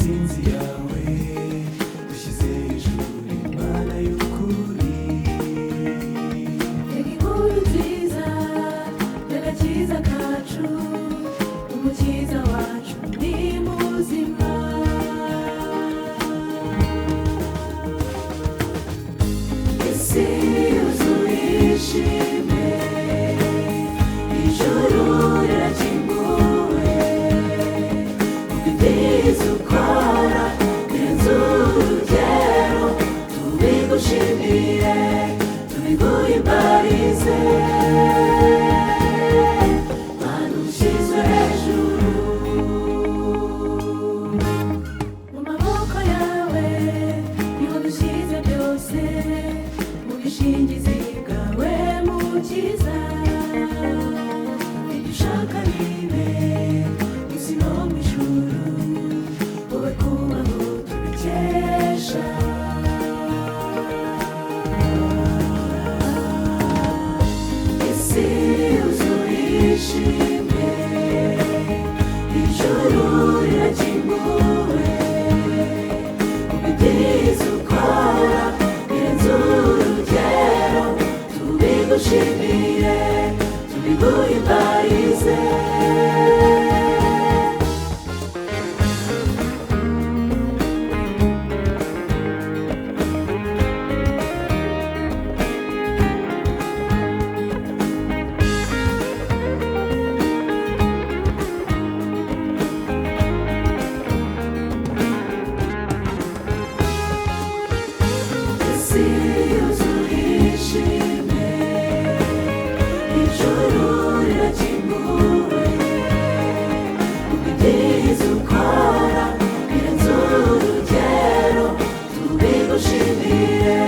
intsinzi yawe dushyize hejuru Imana y'ukuri. Reka inkuru nziza y'agakiza kacu, umukiza wacu ni muzima. Isi yuzuye ishimwe, ijuru rirakinguwe, ubwiza ukora birenze urugero, tubigushimire tubiguhimbarize. Mana ushyizwe hejuru, mu maboko yawe niho dushyize byose, mu bwishingizi bwawe mukiza. Ibyo ushaka bibe mu isi no mu ijuru, wowe kubaho tubikesha. Isi yuzuye ishimwe, ijuru rirakinguwe, ubwiza ukora birenze urugero, tubigushimire tubiguhimbarize. Isi yuzuye ishimwe, ijuru rirakinguwe, ubwiza ukora birenze urugero, tubigushimire